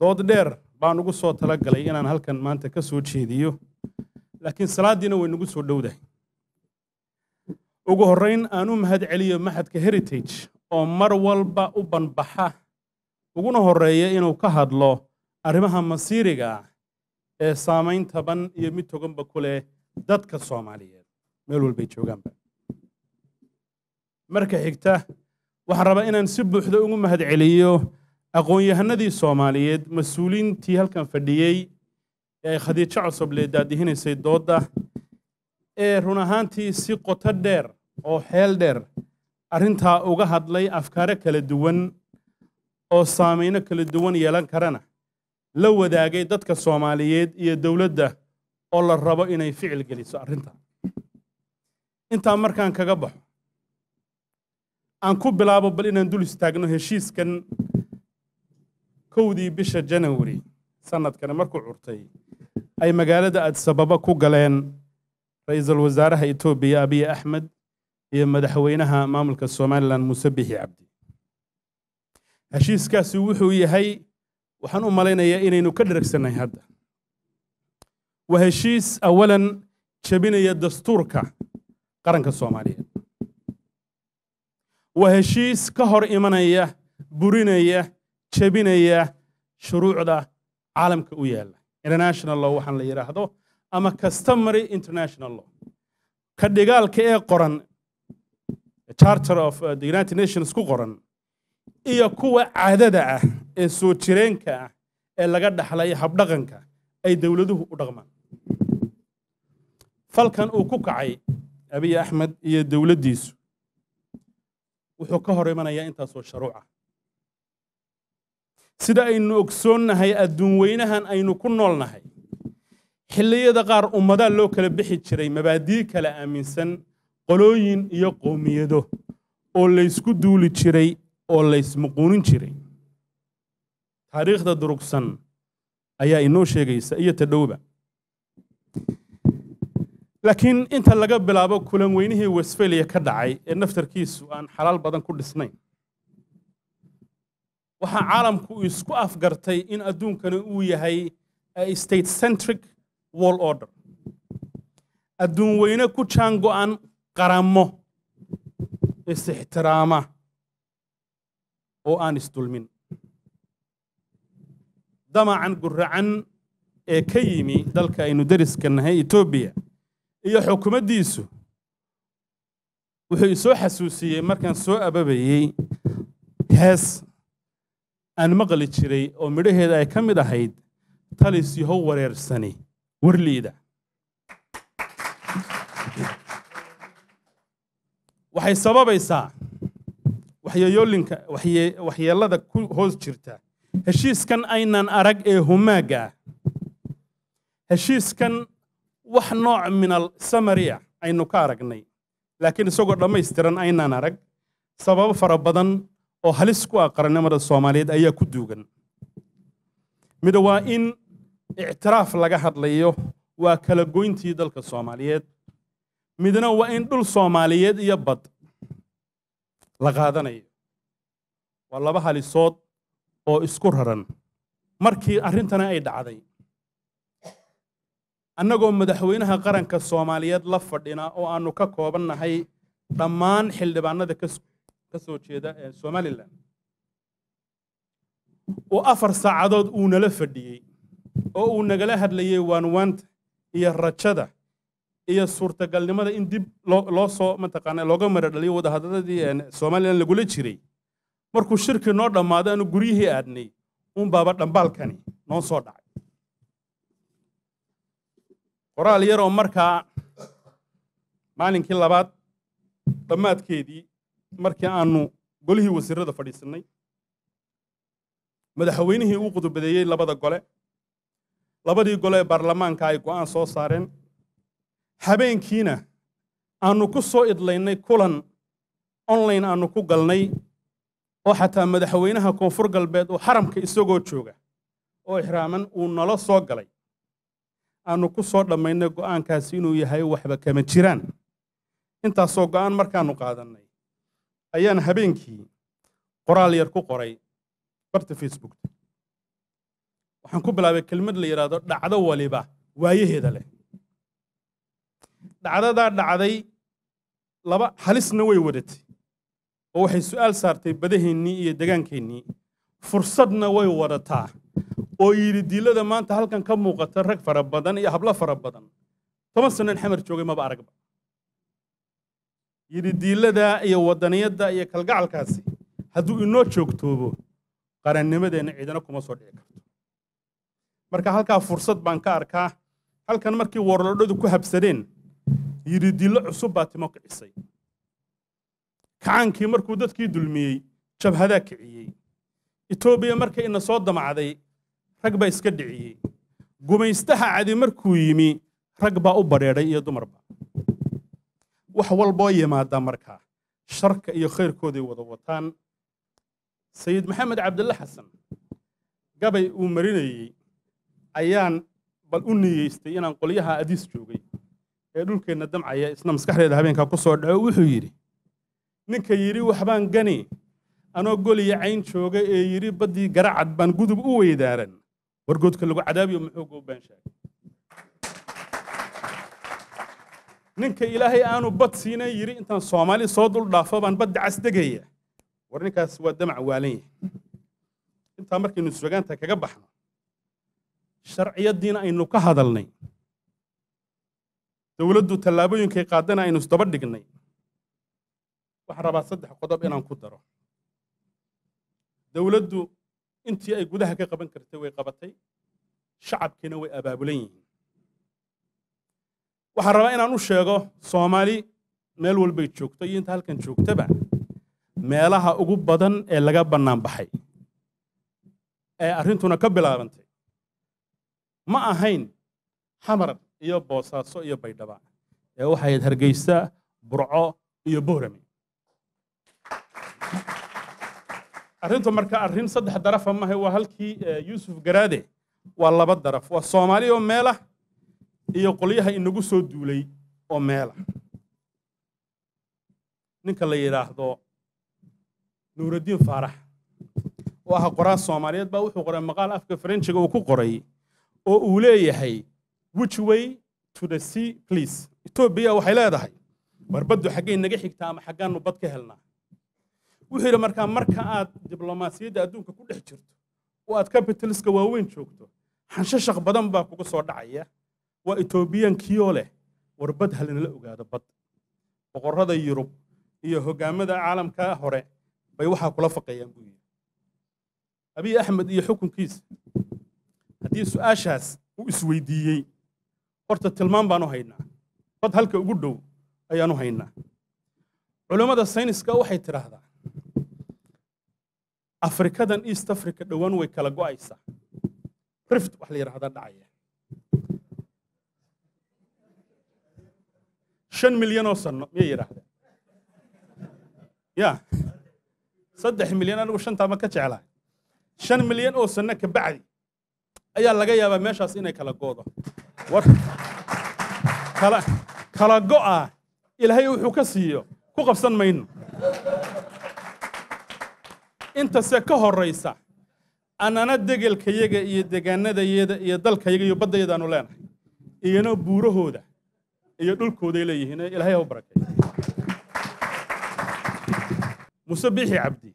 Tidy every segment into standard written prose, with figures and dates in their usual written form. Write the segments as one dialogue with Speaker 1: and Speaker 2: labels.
Speaker 1: dood dheer baan ugu soo talagalay inaan halkan maanta ka soo jeediyo laakiin salaadiina way nagu soo dhowdahay ugu horeyn aan u mahad celiyo maxadka heritage oo mar walba u banbaxa uguna horeeya inuu ka hadlo arrimaha masiiriga ee saamayn taban iyo mid toganba ku leh dadka Soomaaliyeed meel walba joogaanba marka xigta waxaan rabaa inaan si buuxda ugu mahad celiyo aqoon-yahanadii Soomaaliyeed mas'uuliintii halkan fadhiyay ee Khadiija cusub leedaadihinaysay dooda ee run ahaantii si qoto dheer oo xeel dheer arrintaa uga hadlay afkaare kala duwan oo saameyno kala duwan yeelan karana la wadaagay dadka Soomaaliyeed iyo dawladda oo la rabo inay ficil geliso arrinta inta markaan kaga baxo aan ku bilaabo bal inaan dul istaagno heshiiskan kowdii bisha January sanadkan markuu curtay ay magaalada Addis Ababa ku galeen ra'iisul wasaaraha Itoobiya Abiy Ahmed iyo madaxweynaha maamulka Somaliland Muuse Biixi Cabdi heshiiskaasi wuxuu yahay waxaan u maleynayaa inaynu ka dheregsanahay hadda waa heshiis awalan jabinaya dastuurka qaranka Soomaaliyeed waa heshiis ka hor imanaya burinaya jabinaya shuruucda caalamka u yaala international law waxaan la yiraahdo ama customary international law ka dhigaalka ee qoran Charter of the United Nations ku qoran iyo kuwa caadada ah ee soo jireenka ah ee laga dhaxlay habdhaqanka ay dawladuhu u dhaqmaan falkan uu ku kacay Abiy Ahmed iyo dawladdiisu wuxuu ka hor imanayaa intaas oo shuruuc ah sida aynu ogsoonnahay adduun weynahan aynu ku noolnahay xilliyada qaar ummadaha loo kala bixi jiray mabaadii kala aaminsan qolooyin iyo qoomiyado oo la isku duuli jiray oo la ismuquunin jiray taariikhda durugsan ayaa inoo sheegaysa iyo tadhowba laakiin inta laga bilaabo kulan weynihii Westphalia ka dhacay ee naftarkiisu aan xalaal badan ku dhisnayn waxa caalamku isku afgartay in adduunkana uu yahay state centric world order adduun weyne ku jaan go'an qaramo istixtiraama oo aan isdulmin damacan guracan ee ka yimi dalka aynu dariska nahay Itoobiya iyo xukuumaddiisu wuxuu soo xasuusiyay markaan soo ababayay hees aan maqli jiray oo midhaheeda ay ka mid ahayd talis yahow wareersani warliida waxay sababaysaa waxyeelada ku hoos jirta heshiiskan aynan arag ee humaaga heshiiskan wax nooc min al-samaria aynu ka aragnay laakiin isagoo dhammaystiran aynan arag sabab fara badan oo halis ku ah qarannimada Soomaaliyeed ayaa ku duugan mid waa in ictiraaf laga hadlayo waa kala goyntii dalka Soomaaliyeed midna waa in dhul Soomaaliyeed iyo bad la qaadanayo waa laba halisood oo isku raran markii arrintana ay dhacday annagoo madaxweynaha qaranka Soomaaliyeed la fadhina oo aanu ka koobannahay dhammaan xildhibaanada ka soo jeeda ee Somaliland oo 4 saacadood uu nala fadhiyay oo uu nagala hadlayay waanwaanta iyo rajada iyo suurtagalnimada in dib loo soo mataqaanaa looga maradhaliyo wadahadalladii Somaliland lagula jiray markuu shirki noo dhamaaday aanu guryihii aadnay baaba dhambaalkani noo soo dhacay qoraal yar oo markaa maalinkii labaad dhammaadkeedii markii aanu golihii wasiirada fadhiisanay madaxweynihii uu qudubadeeyay labadii gole ee baarlamaanka ay go'aan soo saareen habeenkiina aanu ku soo idlaynay kulan online aanu ku galnay oo xataa madaxweynaha koonfur galbeed oo xaramka isagoo jooga oo ihraaman uu nala soo galay aanu ku soo dhamaynay go'aankaasi inuu yahay waxba kama jiraan intaasoo go'aan markaanu qaadanay ayaan habeenkii qoraal yar ku qoray barta Facebook waxaan ku bilaabay kelmad la yiraahdo dhacdo waliba waayaheeda leh dhacdadaa dhacday laba halisna way wadatay oo waxay su'aal saartay badaheennii iyo deegaankeenii fursadna way wadataa oo yiri diilada maanta halkan ka muuqata rag fara badan iyo hablo fara badan 10 sano xamar joogay ma aragba yiri diilada iyo wadaniyada iyo kalgacalkaasi hadduu inoo joogtoobo qarannimadeena ciidana kuma soo dhici karto marka halka fursad baan ka arkaa halkan markii warlodadu ku habsadeen yiri diilo cusub baa timo kicisay kaankii markuu dadkii dulmiyay jabhada kiciyay Itoobiya markay ina soo damacday rag baa iska dhiciyay gumaystaha cadi markuu yimi rag baa u bareeray iyo dumarba wax walba yimaada markaa sharka iyo khayrkooda wada wataan sayid maxamed cabdulla xasan gabay uu marinayay ayaan bal u niyeystay inaan qoliyaha adiis joogay ee dhulkeena damcaya isna maskaxdeeda habeenka ku soo dhaco wuxuu yiri ninka yiri waxbaan gani anoo goliya cayn jooga ee yiri badii garacad baan gudub u weydaaran wargoodka lagu cadaabiyo muxuu go baan sheegay ninka ilaahay aanu bad siinay yiri intaan Soomaali soo dul dhaafo baan bad casdagaya war ninkaas waa damac waalan inta markii suugaanta kaga baxno sharciyadiina aynu ka hadalnay dawladdu tallaabooyinkay qaadana aynu isdaba dhignay waxaan rabaa 3 qodob inaan ku daro dawladdu intii ay gudaha ka qaban kartay way qabatay shacabkina way abaabulan yihiin waxaan rabaa inaan u sheego Soomaali meel walba ay joogto iyo inta halkan joogtaba meelaha ugu badan ee laga banaan baxay ee arintuna ka bilaabantay ma ahayn xamar iyo boosaaso iyo baydhaba ee waxay Hargeysa Burco iyo Boorame arrintu marka arrin 3 daraf ma ahay waa halkii Yuusuf Garaade waa 2 daraf waa Soomaali oo meela iyo qoliyaha inagu soo duulay oo meela ninka la yiraahdo Nuuruddin Faarax oo ah qoraa Soomaaliyeed baa wuxuu qoray maqaal afka Frenchiga uu ku qoray oo uu leeyahay which way to the sea please Ethiopia waxay leedahay warbadu xagee naga xigtaa ama xagaanu bad ka helnaa wuxuu yiri marka aad diblomaasiyadda adduunka ku dhex jirto oo aad capitaliska waaweyn joogto xanshashaq badan baa kugu soo dhacaya waa Ethiopian kiyo leh warbad halina la ogaado bad boqorada Yurub iyo hogaamada caalamka hore bay waxa kula faqayaan buu yiri Abiy Ahmed iyo xukunkiisa hadii su'aashaas uu isweydiiyay horta tilmaan baan u haynaa bad halka ugu dhow ayaan u haynaa culimada sayniska waxay tiraahdaa Afrikadan East Africa dhawaan way kala go'aysaa rift wax la yiraahdo dhacaya 5 milyan oo sano ma yiraahdeen ya 3 milyan anigu 5 ma ka jeclaa 5 milyan oo sano ka bacdi ayaa laga yaabaa meeshaas inay kala goodo war kala go'a ilaahay wuxuu ka siiyo ku qabsan mayno inta se ka horeysa anana degelkayaga iyo deegaanadayada iyo dalkayaga iyo badayadaanu leenahay iyana buurahooda iyo dhulkooda leeyihiin ilaahay ha barakay Muuse Biixi Cabdi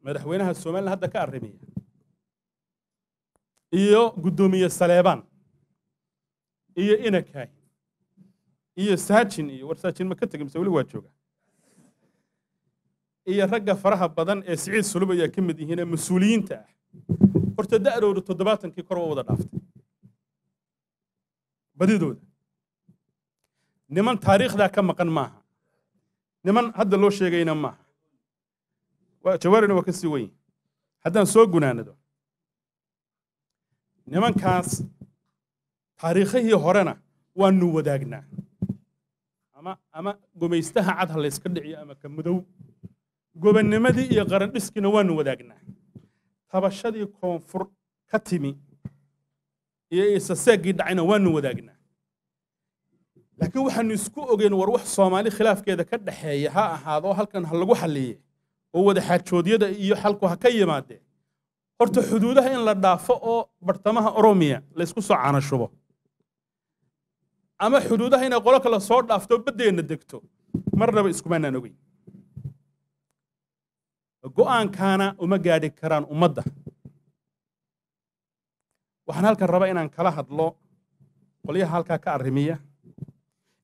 Speaker 1: madaxweynaha Soomaaliland hadda ka arrimaya iyo gudoomiye Saleebaan iyo Inakaay iyo Saajin iyo warsaajin ma ka tagin mise wali waa jooga iyo ragga faraha badan ee Siciid Sulub ayaa ka mid yihiin mas'uuliyiinta ah horta da'doodu 70kii kor wada dhaaftay badidooda niman taariikhda ka maqan maaha niman hadda loo sheegayna maaha waa jawaarina waa ka sii weyn haddaan soo gunaanado nimankaas taariikhihii horena waanu wadaagnaa ama gumaystaha cad ha la iska dhiciyo ama ka madow gobonnimadii iyo qaran dhiskina waanu wadaagnaa tabashadii koonfur ka timi iyo isaseegii dhacayna waanu wadaagnaa laakiin waxaanu isku ogeyn war wax Soomaali khilaafkeeda ka dhaxeeya ha ahaado halkan ha lagu xalliye oo wada xaajoodyada iyo xalku ha ka yimaadeen horta xuduudaha in la dhaafo oo bartamaha Oromiya la isku soo caanashubo ama xuduudaha in qolo kale soo dhaafto badeena degto marnaba isku maanaan ogeyn go'aankana uma gaadhi karaan ummadda waxaan halkan rabaa inaan kala hadlo qoliyaha halka ka arrimiya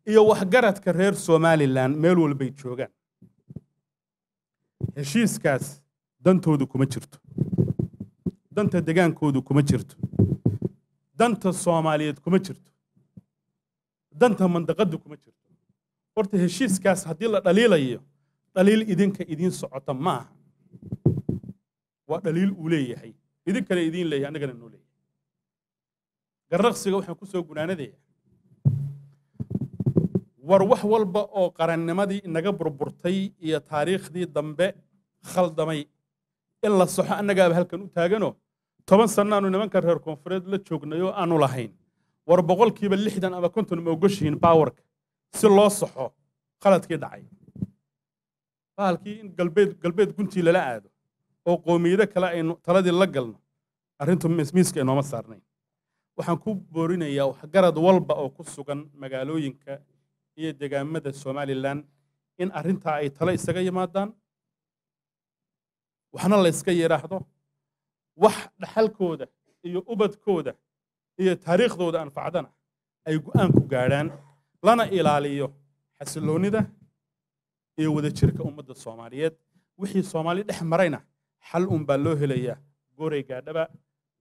Speaker 1: iyo waxgaradka reer Somaliland meel walba ay joogaan heshiiskaas dantoodu kuma jirto danta degaankoodu kuma jirto danta Soomaaliyeed kuma jirto danta mandaqadu kuma jirto horta heshiiskaas haddii la dhaliilayo dhaliil idinka idin socota maaha waa dhaliil uu leeyahay idin kale idin leeyahay anagana noo leeyahay garnaqsiga waxaan ku soo gunaanadeeyaa war wax walba oo qarannimadii inaga burburtay iyo taariikhdii dambe khaldamay in la saxo annagaaba halkan u taagano 10 sano aanu nimanka reer koonfureed la joognayo aanu lahayn war boqolkiiba 60 ama 50 ma ogoshiin powerka si loo saxo qaladkii dhacay halkii in galbeed guntii lala aado oo qoomiyada kale ay taladii la galno arrintu miiska inooma saarnay waxaan ku boorinayaa waxgarad walba oo ku sugan magaalooyinka iyo deegaamada Somaliland in arrinta ay tala isaga yimaadaan waxna la iska yiraahdo wax dhaxalkooda iyo ubadkooda iyo taariikhdooda anfacdana ay go'aan ku gaadhaan lana ilaaliyo xasiloonida iyo wadajirka ummadda Soomaaliyeed wixii Soomaali dhex marayna xal baa loo helayaa gooray gaadhaba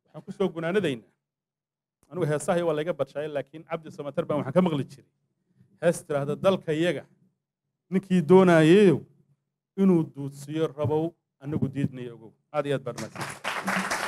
Speaker 1: waxaan ku soo gunaanadaynaa anigu heesahay waa laga badshay laakiin Cabdi Samatar baan waxaan ka maqli jiray hees tiraahdo dalka iyaga ninkii doonayay inuu duudsiyo rabow anagu diidnayo ogow aad iyo aad baan